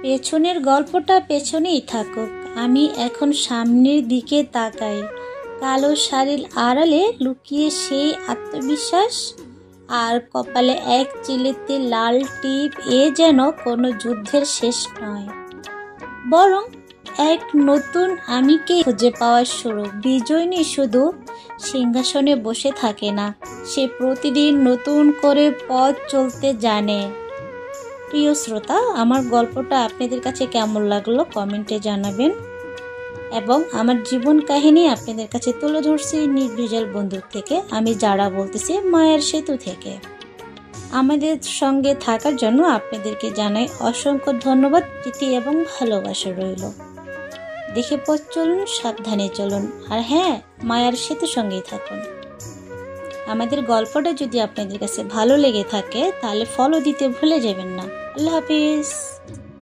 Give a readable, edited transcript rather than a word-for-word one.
পেছনের গল্পটা পেছনেই থাকুক, আমি এখন সামনের দিকে তাকাই। কালো শাড়ির আড়ালে লুকিয়ে সেই আত্মবিশ্বাস, আর কপালে এক চিলেতে লাল টিপ। এ যেন কোনো যুদ্ধের শেষ নয়, বরং এক নতুন আমিকে খুঁজে পাওয়ার শুরু। বিজয়িনী শুধু সিংহাসনে বসে থাকে না, সে প্রতিদিন নতুন করে পথ চলতে জানে। প্রিয় শ্রোতা, আমার গল্পটা আপনাদের কাছে কেমন লাগলো কমেন্টে জানাবেন, এবং আমার জীবন কাহিনী আপনাদের কাছে তুলে ধরছি নির্ভেজাল বন্দুক থেকে। আমি যারা বলতেছি মায়ের সেতু থেকে। আমাদের সঙ্গে থাকার জন্য আপনাদেরকে জানাই অসংখ্য ধন্যবাদ, প্রীতি এবং ভালোবাসা রইল। দেখে পথ চলুন, সাবধানে চলুন, আর হ্যাঁ, মায়ার সেতুর সঙ্গেই থাকুন। আমাদের গল্পটা যদি আপনাদের কাছে ভালো লেগে থাকে তাহলে ফলো দিতে ভুলে যাবেন না। আল্লাহ হাফিজ।